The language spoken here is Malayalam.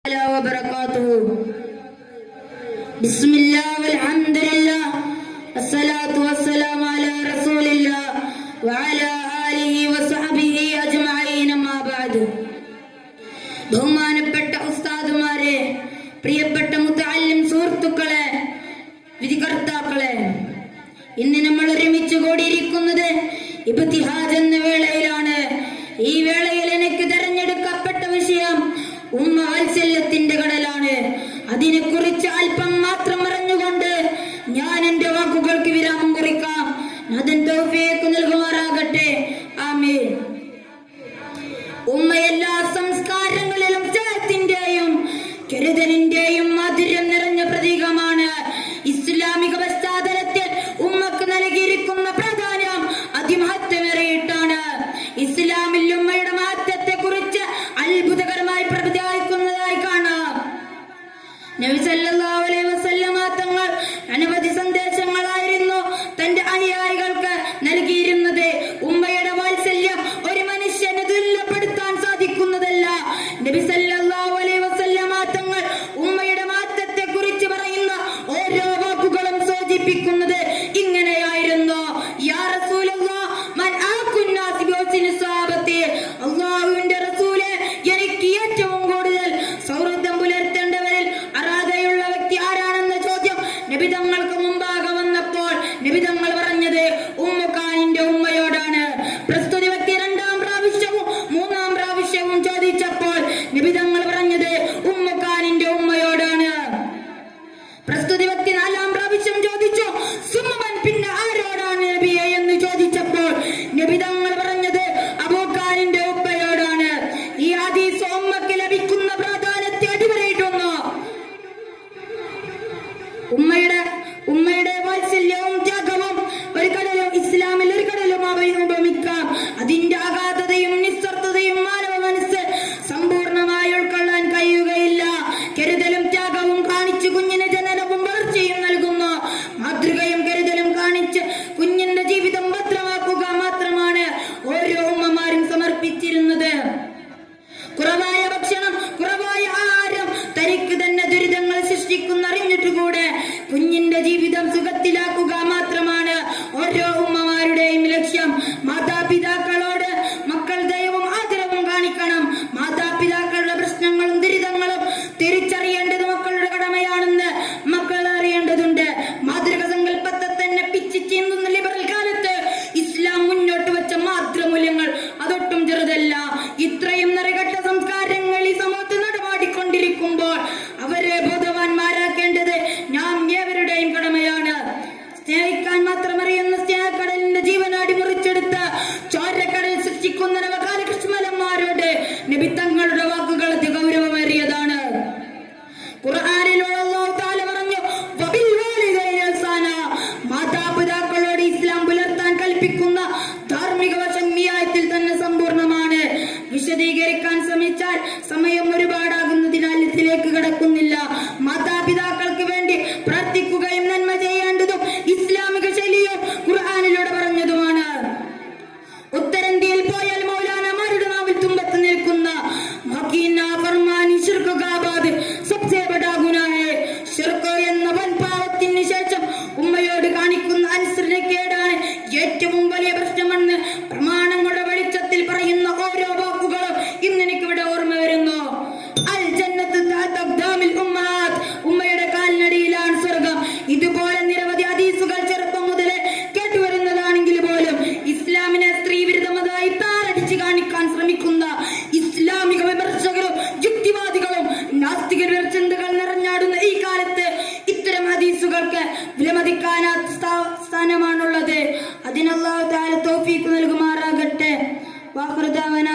وبركاته بسم الله والحمد لله الصلاة والسلام على رسول الله وعلى آله وصحبه أجمعين ما بعد ബഹുമാനപ്പെട്ട ഉസ്താദുമാരെ, പ്രിയപ്പെട്ട മുതഅല്ലിം സുഹൃത്തുക്കളെ, വിധികർത്താക്കളെ, ഇന്ന് നമ്മൾ ഒരുമിച്ച് കൂടിയിരിക്കുന്നത് ഇബ്തിഹാജ് എന്ന വേളയിലാണ്. ഈ വേളയിൽ എനിക്ക് തെരഞ്ഞെടുക്കപ്പെട്ട വിഷയം ഉമ്മ വാത്സല്യത്തിന്റെ കടലാണ്. അതിനെക്കുറിച്ച് അല്പം മാത്രം അറിഞ്ഞുകൊണ്ട് ഞാൻ എന്റെ വാക്കുകൾക്ക് വിരാമം കുറിക്കാം. നാഥൻ തൗഫീഖ് നൽകുമാറാകട്ടെ. ആമീൻ. ഉമ്മ എല്ലാ സംസ്കാരങ്ങളിലും സ്നേഹത്തിന്റെയും കരുതലിന്റെയും മാധുര്യം നിറഞ്ഞ പ്രതീകമാണ്. ഇസ്ലാമിക പശ്ചാത്തലത്തിൽ ഉമ്മക്ക് നൽകിയിരിക്കുന്ന പ്രാധാന്യം അതിമഹത്വമേറിയിട്ടാണ്. ഇസ്ലാമിൽ ഉമ്മയുടെ മഹത്വത്തെ കുറിച്ച് അത്ഭുതകരമായി പ്രതിപാദിക്കുന്നതായി കാണാം. നബി സല്ലല്ലാഹു അലൈഹി വസല്ലമ തങ്ങൾ അനവധി സന്ദേശങ്ങളായിരുന്നു തന്റെ അനുയായികൾക്ക് നൽകിയിരുന്നത്. ഉമ്മയുടെ വാത്സല്യം ഒരു മനുഷ്യനെ ദുർലഭപ്പെടുത്താൻ സാധിക്കുന്നതല്ല. നബി സല്ലല്ലാഹു അലൈഹി വസല്ലമ തങ്ങൾ ഉമ്മയുടെ മഹത്വത്തെ കുറിച്ച് പറയുന്ന ഓരോ വാക്കുകളും സൂചിപ്പിക്കുന്നത് ഇങ്ങനെയായിരുന്നു: യാ റസൂലല്ലാഹ് മൻ ആകുന്നാസി ബിഹുസ്നി സ്വഹാബത്തി, അല്ലാഹുവിന്റെ റസൂലേ, എനിക്ക് ഏറ്റവും കൂടുതൽ സൗഹൃദം പുലർത്തേണ്ടവരിൽ അർഹതയുള്ള വ്യക്തി ആരാണെന്ന ചോദ്യം നബി തങ്ങൾക്ക് മുമ്പാകെ വന്നപ്പോൾ നബി തങ്ങൾ പറഞ്ഞത് ഉമ്മുഖാനിന്റെ ഉമ്മയോടാണ്. പ്രസ്തുത വ്യക്തി രണ്ടാം പ്രാവശ്യവും മൂന്നാം പ്രാവശ്യവും ചോദിച്ചപ്പോൾ നബി തങ്ങൾ പറഞ്ഞത് ഉമ്മുഖാനിന്റെ ഉമ്മയോടാണ്. പ്രസ്തുത വ്യക്തി നാലാം പ്രാവശ്യം ചോദിച്ചു, സുമ്മൻ, പിന്നെ ആരോടാണ് നബിയെ എന്ന് ചോദിച്ചപ്പോൾ നബി തങ്ങൾ പറഞ്ഞത് അബൂഖാനിന്റെ ഉപ്പയോടാണ്. ഈ ഹദീസ് ഉമ്മക്ക് ലഭിക്കുന്ന പ്രാധാന്യത്തെ അടിവരയിട്ടുന്നു. ഉമ്മയുടെ വാത്സല്യവും ത്യാഗവും ഒരു കടലും ഇസ്ലാമിൽ ഒരു കടലും ഉപമിക്കാം. അതിന്റെ ആഘാതതയും നിസ്വാർത്ഥതയും മാനവ മനസ്സ് സമ്പൂർണമായി ഉൾക്കൊള്ളാൻ കഴിയുകയില്ല. കരുതലും ത്യാഗവും കാണിച്ച് കുഞ്ഞിന് ജനനവും വളർച്ചയും നൽകുന്നു. മാതൃകയും കരുതലും കാണിച്ച് കുഞ്ഞിന്റെ ജീവിതം ഭദ്രമാക്കുക മാത്രമാണ് ഓരോ ഉമ്മമാരും സമർപ്പിച്ചിരുന്നത്. കുറവായ ഭക്ഷണം, കുറവായ ആഹാരം തനിക്ക് തന്നെ ദുരിതങ്ങൾ സൃഷ്ടിക്കുന്ന അറിഞ്ഞിട്ടുകൂടെ കുഞ്ഞിന്റെ ജീവിതം സുഖത്തിലാക്കുക മാത്രമാണ് ഓരോ ഉമ്മമാരുടെയും ലക്ഷ്യം. മാതാപിതാക്കളോട് മക്കൾ ദയവും ആദരവും കാണിക്കണം. മാതാപിതാക്കളുടെ പ്രശ്നങ്ങളും ദുരിതങ്ങളും തിരിച്ചറിയേണ്ടത് മക്കളുടെ കടമയാണെന്ന് മക്കൾ അറിയേണ്ടതുണ്ട്. മാതൃക സങ്കല്പത്തെ തന്നെ പിച്ച് ചീന്തുന്ന ലിബറൽ കാലത്ത് ഇസ്ലാം മുന്നോട്ട് വെച്ച മാതൃമൂല്യങ്ങൾ അതൊട്ടും ചെറുതല്ല. ഇത്രയും നിറകെട്ട സംസ്കാരങ്ങൾ ഈ സമൂഹത്തിൽ നടപാടിക്കൊണ്ടിരിക്കുമ്പോൾ അവരെ ബോധവാന്മാരാക്കേണ്ടത് നാം ഏവരുടെയും കടമയാണ്. സ്നേഹിക്കാൻ മാത്രമറിയുന്ന സ്നേഹക്കടലിന്റെ ജീവനാടി മുറിച്ചെടുത്ത ചോരക്കടൽ സൃഷ്ടിക്കുന്ന നവകാല കൃഷ്ണന്മാരോട് നബി തങ്ങളുടെ വാക്കുകൾ അതിഗൗരവമേറിയതാണ്. ഖുർആനിലൂടെ അല്ലാഹു തആല പറഞ്ഞു, വബിൽ വാലിദൈനി ഇഹ്സാന, മാതാപിതാക്കളോട് ഇസ്ലാം പുലർത്താൻ കൽപ്പിക്കുന്ന ധാർമ്മിക വശം ഈ ആയത്തിൽ തന്നെ സമ്പൂർണ്ണമാണ്. വിശദീകരിക്കാൻ ശ്രമിച്ചാൽ സമയം ഒരുപാടാകുന്നതിനാൽ ഇതിലേക്ക് കടക്കുന്നില്ല. മാതാപിതാക്കൾക്ക് വേണ്ടി പ്രാർത്ഥിക്കുകയും നന്മ ചെയ്യേണ്ടതും ഇസ്ലാമിക ശൈലിയും ഖുർആനിലൂടെ പറഞ്ഞതുമാണ്. ഉത്തരേന്ത്യയിൽ പോയാൽ മൗലാനമാരുടെ നാവിൽ തുമ്പത്ത് നിൽക്കുന്ന എന്ന വൻപാവത്തിന് ശേഷം ഉമ്മയോട് കാണിക്കുന്ന അനുസരണക്കേടാണ് ഏറ്റവും വലിയ പ്രശ്നമെന്ന് പ്രമാണങ്ങളുടെ വെളിച്ചത്തിൽ പറയുന്ന ഓരോ വാക്കുകളും ഇന്ന് എനിക്കിവിടെ ഓർമ്മ വരുന്നു. അൽ ജന്നത്തു തഹ്ത അഖ്ദാമിൽ ഉമ്മഹാത്ത്, ഉമ്മയുടെ കാൽനടിയിലാണ് സ്വർഗം. ഇതുപോലെ നിരവധി ഹദീസുകൾ ചെറുപ്പം മുതലേ കേട്ടുവരുന്നതാണെങ്കിൽ പോലും ഇസ്ലാമിനെ സ്ത്രീ വിരുദ്ധമതായി താറടിച്ച് കാണിക്കാൻ ശ്രമിക്കുന്ന ഇസ്ലാമിക വിമർശകരും യുക്തിവാദികളും നാസ്തികരുടെ ചിന്തകൾ നിറഞ്ഞാടുന്ന ഈ കാലത്ത് ഇത്തരം ഹദീസുകൾക്ക് വിലമതിക്കാനാത്ത സ്ഥാനമാണുള്ളത്. അതിന് അല്ലാഹു തആല തൗഫീഖ് നൽകുമാറാകട്ടെ. വാഖിറു ദഅവാനാ